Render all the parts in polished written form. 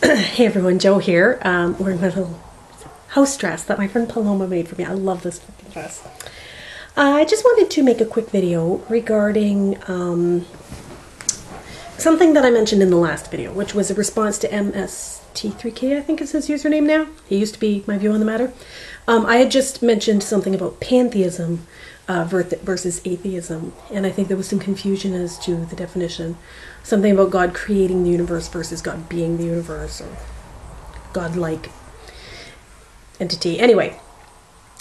Hey everyone, Joe here. Wearing my little house dress that my friend Paloma made for me. I love this fucking dress. I just wanted to make a quick video regarding something that I mentioned in the last video, which was a response to MST3K, I think is his username now. He used to be my view on the matter. I had just mentioned something about pantheism versus atheism, and I think there was some confusion as to the definition. Something about God creating the universe versus God being the universe, or God-like entity. Anyway,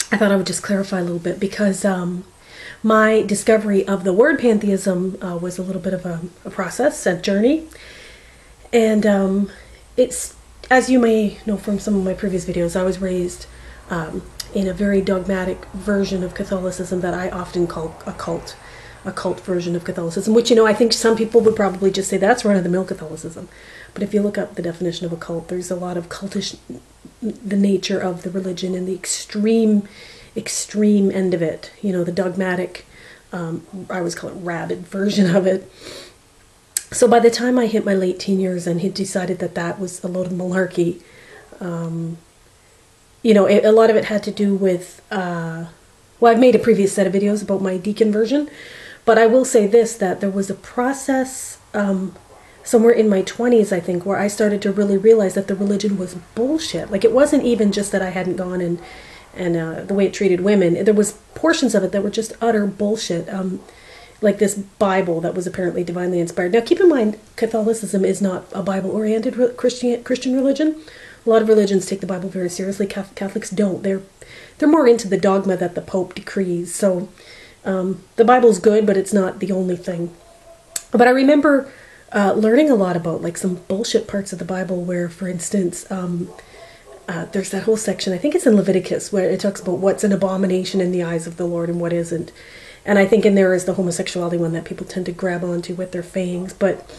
I thought I would just clarify a little bit because my discovery of the word pantheism was a little bit of a process, a journey. And it's, as you may know from some of my previous videos, I was raised in a very dogmatic version of Catholicism that I often call a cult version of Catholicism, which, I think some people would probably just say that's run-of-the-mill Catholicism. But if you look up the definition of a cult, there's a lot of cultish, the nature of the religion and the extreme end of it, the dogmatic, I always call it rabid version of it. So by the time I hit my late teen years and he decided that that was a load of malarkey, a lot of it had to do with, I've made a previous set of videos about my deacon version, but I will say this, that there was a process somewhere in my 20s, I think, where I started to really realize that the religion was bullshit. Like, it wasn't even just that I hadn't gone and the way it treated women. There was portions of it that were just utter bullshit. Like this Bible that was apparently divinely inspired. Now, keep in mind, Catholicism is not a Bible-oriented Christian religion. A lot of religions take the Bible very seriously. Catholics don't. They're more into the dogma that the Pope decrees. So the Bible's good, but it's not the only thing. But I remember learning a lot about like some bullshit parts of the Bible where, for instance, there's that whole section, I think it's in Leviticus, where it talks about what's an abomination in the eyes of the Lord and what isn't. And I think in there is the homosexuality one that people tend to grab onto with their fangs. But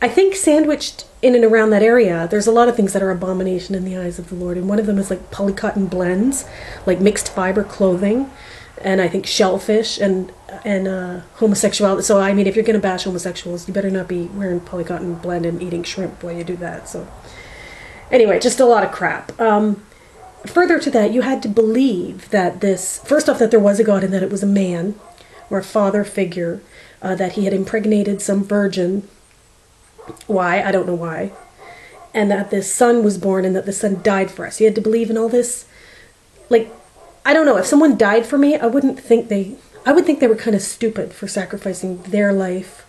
I think sandwiched in and around that area, there's a lot of things that are abomination in the eyes of the Lord. And one of them is like polycotton blends, like mixed fiber clothing, and I think shellfish and homosexuality. So, I mean, if you're going to bash homosexuals, you better not be wearing polycotton blend and eating shrimp while you do that. So anyway, just a lot of crap. Further to that, you had to believe that first off, that there was a God and that it was a man or a father figure, that he had impregnated some virgin. Why? I don't know why. And that this son was born and that the son died for us. You had to believe in all this. Like, I don't know, if someone died for me, I would think they were kind of stupid for sacrificing their life.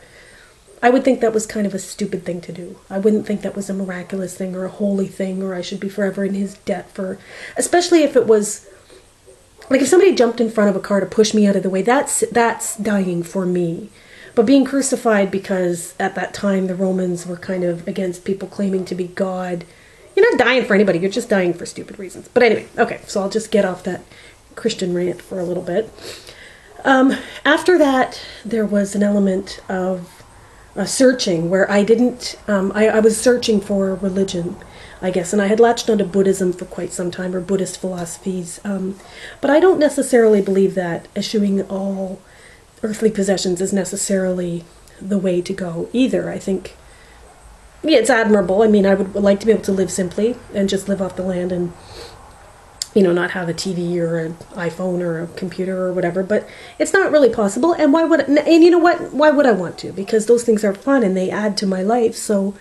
I would think that was kind of a stupid thing to do. I wouldn't think that was a miraculous thing or a holy thing, or I should be forever in his debt for, especially if it was, like if somebody jumped in front of a car to push me out of the way, that's dying for me. But being crucified because at that time the Romans were kind of against people claiming to be God, you're not dying for anybody, you're just dying for stupid reasons. But anyway, okay, so I'll just get off that Christian rant for a little bit. After that, there was an element of searching where I didn't, I was searching for religion, I guess, and I had latched onto Buddhism for quite some time, or Buddhist philosophies, but I don't necessarily believe that eschewing all earthly possessions is necessarily the way to go either. I think, yeah, it's admirable. I mean, I would like to be able to live simply and just live off the land and, not have a TV or an iPhone or a computer or whatever, but it's not really possible. And why would I want to? Because those things are fun and they add to my life. So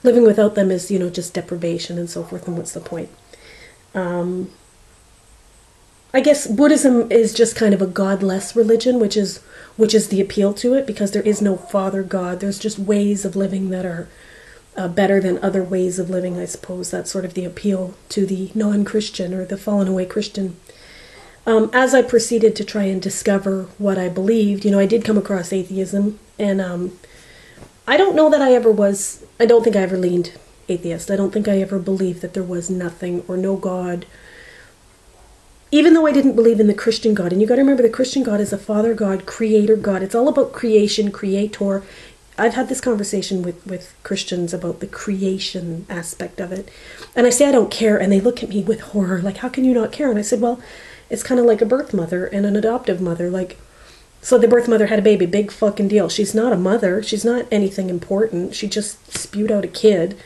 living without them is, just deprivation and so forth. And what's the point? I guess Buddhism is just kind of a godless religion, which is the appeal to it, because there is no father God. There's just ways of living that are better than other ways of living, I suppose. That's sort of the appeal to the non-Christian or the fallen away Christian. As I proceeded to try and discover what I believed, I did come across atheism, and I don't think I ever leaned atheist. I don't think I ever believed that there was nothing or no God, even though I didn't believe in the Christian God. And you got to remember, the Christian God is a father God, creator God. It's all about creation, creator. I've had this conversation with Christians about the creation aspect of it. And I say I don't care, and they look at me with horror, like, how can you not care? And I said, well, it's kind of like a birth mother and an adoptive mother. Like, so the birth mother had a baby, big fucking deal. She's not a mother. She's not anything important. She just spewed out a kid.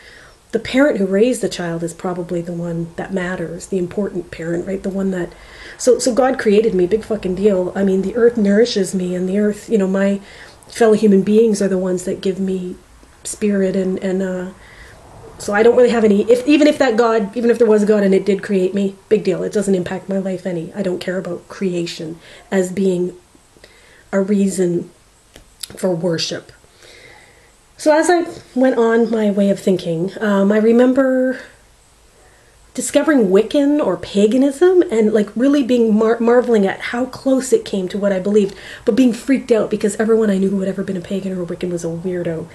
the parent who raised the child is probably the one that matters, the important parent, right? The one that, so God created me, big fucking deal. I mean, the earth nourishes me, and the earth, you know, my fellow human beings are the ones that give me spirit, and so I don't really have any, even if there was a God and it did create me, big deal. It doesn't impact my life any. I don't care about creation as being a reason for worship. So as I went on my way of thinking, I remember discovering Wiccan or paganism and like really being marveling at how close it came to what I believed, but being freaked out because everyone I knew who had ever been a pagan or a Wiccan was a weirdo.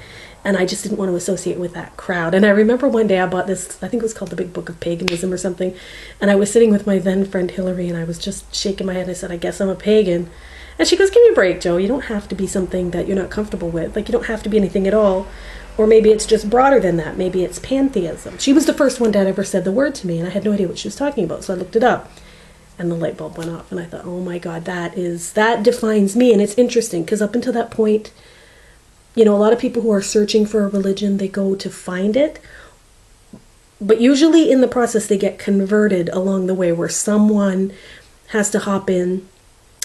And I just didn't want to associate with that crowd. And I remember one day I bought this, I think it was called The Big Book of Paganism or something. And I was sitting with my then friend Hillary, and I was just shaking my head. I said, I guess I'm a pagan. And she goes, give me a break, Joe. You don't have to be something that you're not comfortable with. Like, you don't have to be anything at all. Or maybe it's just broader than that. Maybe it's pantheism. She was the first one that ever said the word to me, and I had no idea what she was talking about. So I looked it up, and the light bulb went off. And I thought, oh my God, that defines me. And it's interesting, because up until that point, you know, a lot of people who are searching for a religion, they go to find it. But usually in the process, they get converted along the way, where someone has to hop in,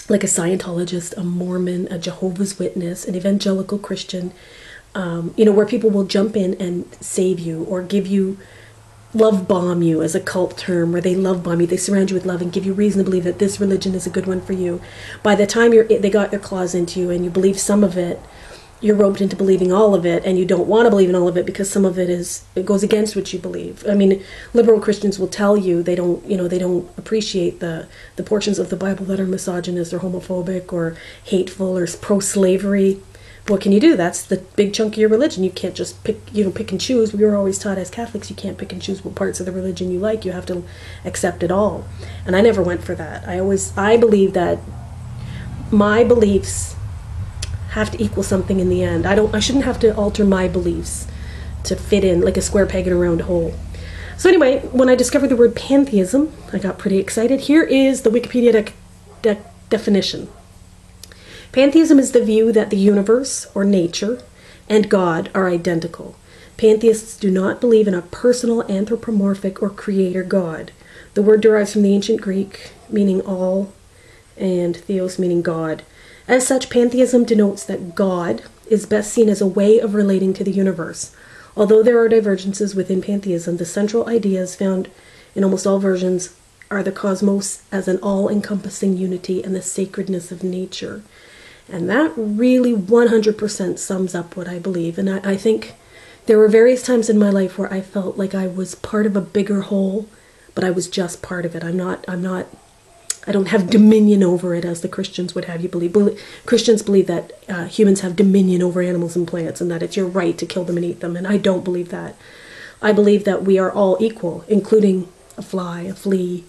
like a Scientologist, a Mormon, a Jehovah's Witness, an evangelical Christian, you know, where people will jump in and save you or give you, love bomb you as a cult term, where they love bomb you, they surround you with love and give you reason to believe that this religion is a good one for you. By the time they got their claws into you and you believe some of it, you're roped into believing all of it, and you don't want to believe in all of it because some of it goes against what you believe. I mean, liberal Christians will tell you they don't appreciate the portions of the Bible that are misogynist or homophobic or hateful or pro-slavery. What can you do? That's the big chunk of your religion. You can't just pick and choose. We were always taught as Catholics you can't pick and choose what parts of the religion you like. You have to accept it all. And I never went for that. I believe that my beliefs have to equal something in the end. I shouldn't have to alter my beliefs to fit in like a square peg in a round hole. So anyway, when I discovered the word pantheism, I got pretty excited. Here is the Wikipedia definition. Pantheism is the view that the universe, or nature, and God are identical. Pantheists do not believe in a personal, anthropomorphic, or creator God. The word derives from the ancient Greek, meaning all, and theos, meaning God. As such, pantheism denotes that God is best seen as a way of relating to the universe. Although there are divergences within pantheism, the central ideas found in almost all versions are the cosmos as an all-encompassing unity and the sacredness of nature. And that really 100% sums up what I believe. And I think there were various times in my life where I felt like I was part of a bigger whole, but I was just part of it. I don't have dominion over it as the Christians would have you believe. Christians believe that humans have dominion over animals and plants and that it's your right to kill them and eat them. And I don't believe that. I believe that we are all equal, including a fly, a flea,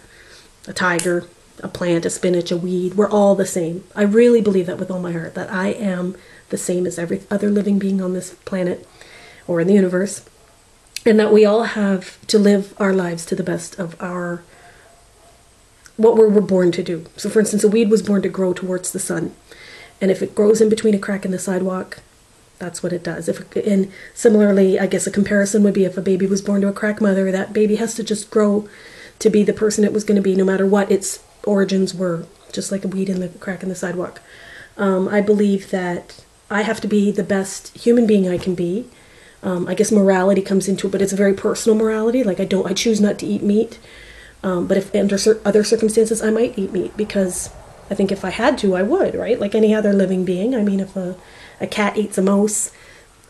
a tiger, a plant, a spinach, a weed. We're all the same. I really believe that with all my heart, that I am the same as every other living being on this planet or in the universe. And that we all have to live our lives to the best of what we're born to do. So for instance, a weed was born to grow towards the sun. And if it grows in between a crack in the sidewalk, that's what it does. And similarly, I guess a comparison would be if a baby was born to a crack mother, that baby has to just grow to be the person it was going to be no matter what its origins were, just like a weed in the crack in the sidewalk. I believe that I have to be the best human being I can be. I guess morality comes into it, but it's a very personal morality. Like I choose not to eat meat. But if under other circumstances, I might eat meat because I think if I had to, I would, right? Like any other living being. I mean, if a cat eats a mouse,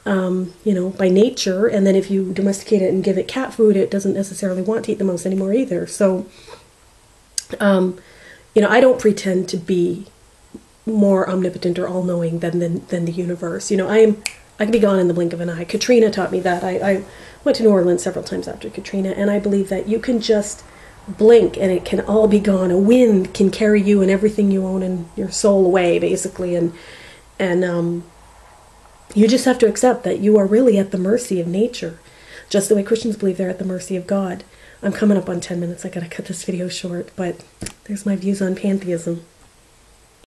by nature, and then if you domesticate it and give it cat food, it doesn't necessarily want to eat the mouse anymore either. So, I don't pretend to be more omnipotent or all-knowing than the universe. I can be gone in the blink of an eye. Katrina taught me that. I went to New Orleans several times after Katrina, and I believe that you can just blink and it can all be gone. A wind can carry you and everything you own and your soul away, basically, and you just have to accept that you are really at the mercy of nature, just the way Christians believe they're at the mercy of God. I'm coming up on 10 minutes. I gotta cut this video short, but there's my views on pantheism.